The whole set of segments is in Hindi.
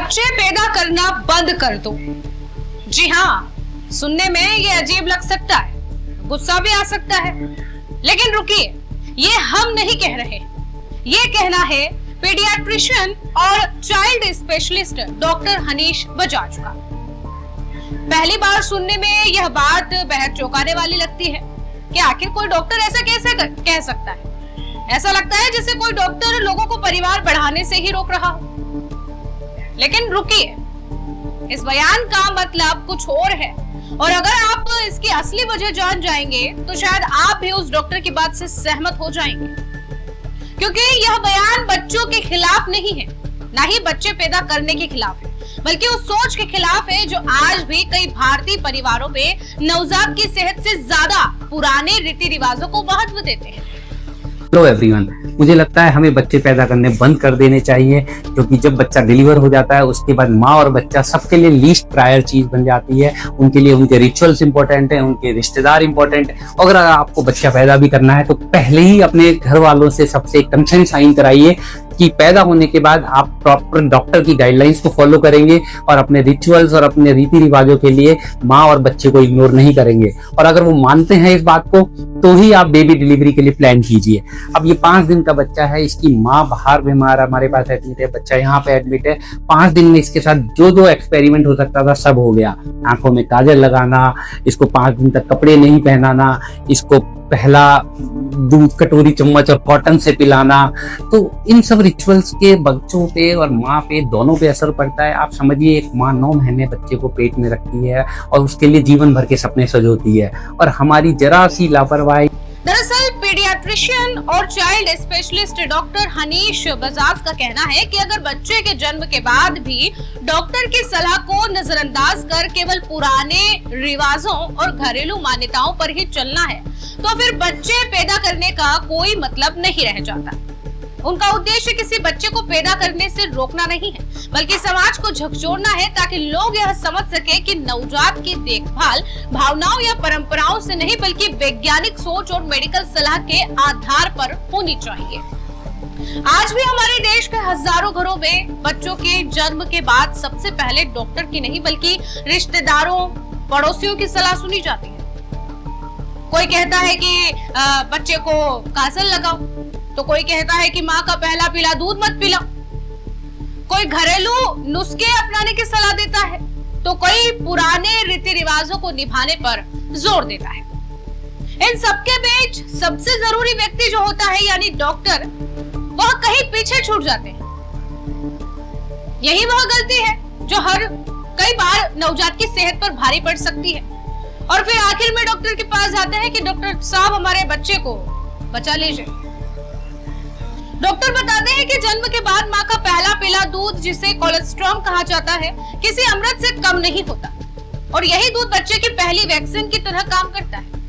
बच्चे पैदा करना बंद कर दो। जी हाँ, सुनने में ये अजीब लग सकता है, गुस्सा भी आ सकता है, लेकिन रुकिए, ये हम नहीं कह रहे, ये कहना है पीडियाट्रिशियन और child specialist doctor Hanish Bajaj का। पहली बार सुनने में यह बात बेहद चौंकाने वाली लगती है कि आखिर कोई डॉक्टर ऐसा कैसे कह सकता है। ऐसा लगता है जैसे कोई डॉक्टर लोगों को परिवार बढ़ाने से ही रोक रहा हो। लेकिन रुकिए, इस बयान का मतलब कुछ और है, और अगर आप इसकी असली वजह जान जाएंगे तो शायद आप भी उस डॉक्टर की बात से सहमत हो जाएंगे, क्योंकि यह बयान बच्चों के खिलाफ नहीं है, ना ही बच्चे पैदा करने के खिलाफ है, बल्कि उस सोच के खिलाफ है जो आज भी कई भारतीय परिवारों में नवजात की सेहत से ज्यादा पुराने रीति रिवाजों को महत्व देते हैं। हेलो एवरीवन, मुझे लगता है हमें बच्चे पैदा करने बंद कर देने चाहिए, क्योंकि जब बच्चा डिलीवर हो जाता है उसके बाद माँ और बच्चा सबके लिए लीस्ट प्रायर चीज बन जाती है। उनके लिए उनके रिचुअल्स इंपॉर्टेंट है, उनके रिश्तेदार इंपॉर्टेंट है। अगर आपको बच्चा पैदा भी करना है तो पहले ही अपने घर वालों से सबसे कंसेंट साइन कराइए कि पैदा होने के बाद आप प्रॉपर डॉक्टर की गाइडलाइंस को फॉलो करेंगे और अपने रिचुअल्स और अपने रीति रिवाजों के लिए माँ और बच्चे को इग्नोर नहीं करेंगे। और अगर वो मानते हैं इस बात को तो ही आप बेबी डिलीवरी के लिए प्लान कीजिए। अब ये 5 दिन का बच्चा है, इसकी माँ बाहर बीमार हमारे पास एडमिट है, बच्चा यहाँ पे एडमिट है। 5 दिन में इसके साथ जो जो एक्सपेरिमेंट हो सकता था सब हो गया। आंखों में काजल लगाना, इसको 5 दिन तक कपड़े नहीं पहनाना, इसको पहला दूध कटोरी चम्मच और कॉटन से पिलाना, तो इन सब रिचुअल्स के बच्चों पे और माँ पे दोनों पे असर पड़ता है। आप समझिए, एक माँ 9 महीने बच्चे को पेट में रखती है और उसके लिए जीवन भर के सपने सजोती है, और हमारी जरा सी लापरवाही। दरअसल पीडियाट्रिशियन और child specialist doctor Hanish Bajaj का कहना है कि अगर बच्चे के जन्म के बाद भी डॉक्टर की सलाह को नजरअंदाज कर केवल पुराने रिवाजों और घरेलू मान्यताओं पर ही चलना है तो फिर बच्चे पैदा करने का कोई मतलब नहीं रह जाता। उनका उद्देश्य किसी बच्चे को पैदा करने से रोकना नहीं है, बल्कि समाज को झकझोरना है ताकि लोग यह समझ सके कि नवजात की देखभाल भावनाओं या परंपराओं से नहीं बल्कि वैज्ञानिक सोच और मेडिकल सलाह के आधार पर होनी चाहिए। आज भी हमारे देश के हजारों घरों में बच्चों के जन्म के बाद सबसे पहले डॉक्टर की नहीं बल्कि रिश्तेदारों, पड़ोसियों की सलाह सुनी जाती है। कोई कहता है कि बच्चे को काजल लगाओ, तो कोई कहता है कि माँ का पहला पीला दूध मत पिलाओ। कोई घरेलू नुस्खे अपनाने की सलाह देता है, तो कोई पुराने रीति रिवाजों को निभाने पर जोर देता है। इन सबके बीच सबसे जरूरी व्यक्ति जो होता है यानी डॉक्टर, वह कहीं पीछे छूट जाते हैं। यही वह गलती है जो हर कई बार नवजात की सेहत पर भारी पड़ सकती है, और फिर आखिर में डॉक्टर के पास जाते हैं कि डॉक्टर साहब हमारे बच्चे को बचा लीजिए। डॉक्टर बताते हैं कि जन्म के बाद माँ का पहला पीला दूध, जिसे कोलेस्ट्रॉम कहा जाता है, किसी अमृत से कम नहीं होता, और यही दूध बच्चे की पहली वैक्सीन की तरह काम करता है।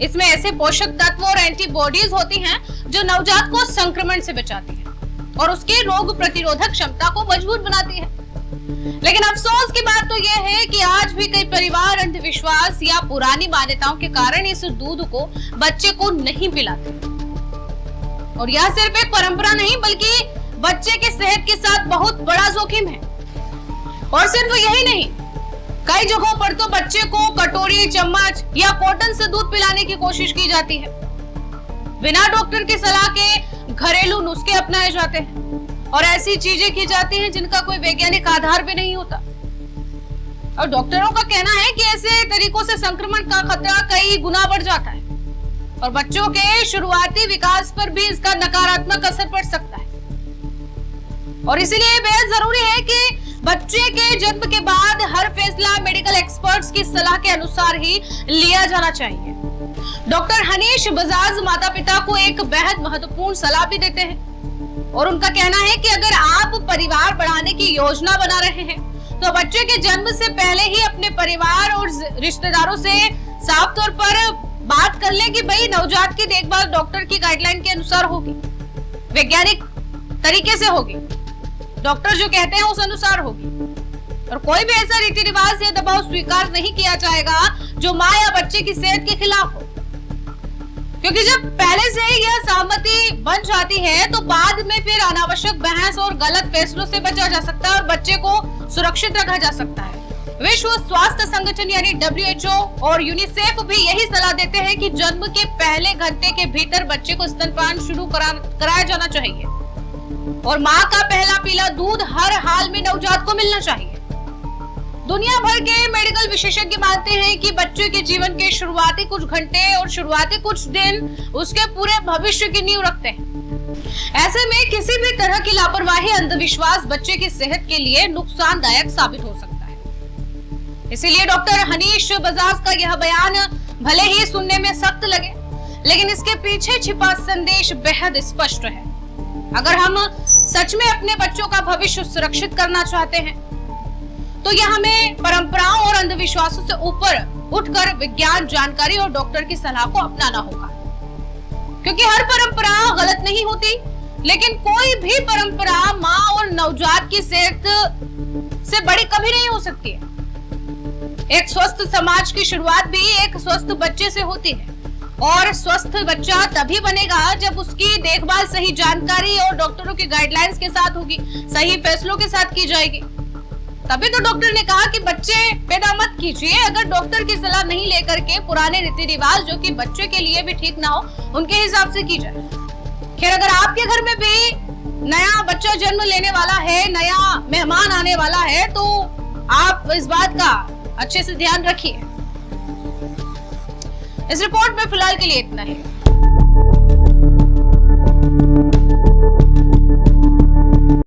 इसमें ऐसे पोषक तत्व और एंटीबॉडीज होती हैं जो नवजात को संक्रमण से बचाती है और उसकी रोग प्रतिरोधक क्षमता को मजबूत बनाती है। लेकिन अफसोस की बात तो यह है कि आज भी कई परिवार अंधविश्वास या पुरानी मान्यताओं के कारण इस दूध को बच्चे को नहीं पिलाते, और यह सिर्फ एक परंपरा नहीं बल्कि बच्चे की सेहत के साथ बहुत बड़ा जोखिम है। और सिर्फ यही नहीं, कई जगहों पर तो बच्चे को कटोरी, चम्मच या कॉटन से दूध पिलाने की कोशिश की जाती है। बिना डॉक्टर की सलाह के घरेलू नुस्खे अपनाए जाते हैं और ऐसी चीजें की जाती हैं जिनका कोई वैज्ञानिक आधार भी नहीं होता। और डॉक्टरों का कहना है कि ऐसे तरीकों से संक्रमण का खतरा कई गुना बढ़ जाता है और बच्चों के शुरुआती विकास पर भी इसका नकारात्मक असर पड़ सकता है। और इसीलिए बेहद जरूरी है कि बच्चे के जन्म के बाद हर फैसला मेडिकल एक्सपर्ट्स की सलाह के अनुसार ही लिया जाना चाहिए। डॉक्टर हनीश बजाज माता पिता को एक बेहद महत्वपूर्ण सलाह भी देते हैं, और उनका कहना है कि अगर आप परिवार बढ़ाने की योजना बना रहे हैं तो बच्चे के जन्म से पहले ही अपने परिवार और रिश्तेदारों से साफ तौर पर बात कर लें कि भाई नवजात की देखभाल डॉक्टर की गाइडलाइन के अनुसार होगी, वैज्ञानिक तरीके से होगी, डॉक्टर जो कहते हैं उस अनुसार होगी, और कोई भी ऐसा रीति रिवाज या दबाव स्वीकार नहीं किया जाएगा जो माँ या बच्चे की सेहत के खिलाफ हो। क्योंकि जब पहले से ही यह सहमति बन जाती है तो बाद में फिर अनावश्यक बहस और गलत फैसलों से बचा जा सकता है और बच्चे को सुरक्षित रखा जा सकता है। विश्व स्वास्थ्य संगठन यानी WHO और यूनिसेफ भी यही सलाह देते हैं कि जन्म के पहले घंटे के भीतर बच्चे को स्तनपान शुरू कराया जाना चाहिए और माँ का पहला पीला दूध हर हाल में नवजात को मिलना चाहिए। दुनिया भर के मेडिकल विशेषज्ञ मानते हैं कि बच्चे के जीवन के शुरुआती कुछ घंटे और शुरुआती कुछ दिन उसके पूरे भविष्य की नींव रखते हैं। ऐसे में किसी भी तरह की लापरवाही, अंधविश्वास बच्चे की सेहत के लिए नुकसानदायक साबित हो सकता है। इसीलिए डॉक्टर हनीश बजाज का यह बयान भले ही सुनने में सख्त लगे, लेकिन इसके पीछे छिपा संदेश बेहद स्पष्ट है। अगर हम सच में अपने बच्चों का भविष्य सुरक्षित करना चाहते हैं तो यह हमें परंपराओं और अंधविश्वासों से ऊपर उठकर विज्ञान, जानकारी और डॉक्टर की सलाह को अपनाना होगा। क्योंकि हर परंपरा गलत नहीं होती, लेकिन कोई भी परंपरा माँ और नवजात की सेहत से बड़ी कभी नहीं हो सकती है। एक स्वस्थ समाज की शुरुआत भी एक स्वस्थ बच्चे से होती है और स्वस्थ बच्चा तभी बनेगा जब उसकी देखभाल सही जानकारी और डॉक्टरों की गाइडलाइंस के साथ होगी, सही फैसलों के साथ की जाएगी। तभी तो डॉक्टर ने कहा कि बच्चे पैदा मत कीजिए अगर डॉक्टर की सलाह नहीं लेकर के पुराने रीति रिवाज जो कि बच्चे के लिए भी ठीक ना हो उनके हिसाब से की जाए। खैर, अगर आपके घर में भी नया बच्चा जन्म लेने वाला है, नया मेहमान आने वाला है, तो आप इस बात का अच्छे से ध्यान रखिए। इस रिपोर्ट में फिलहाल के लिए इतना ही।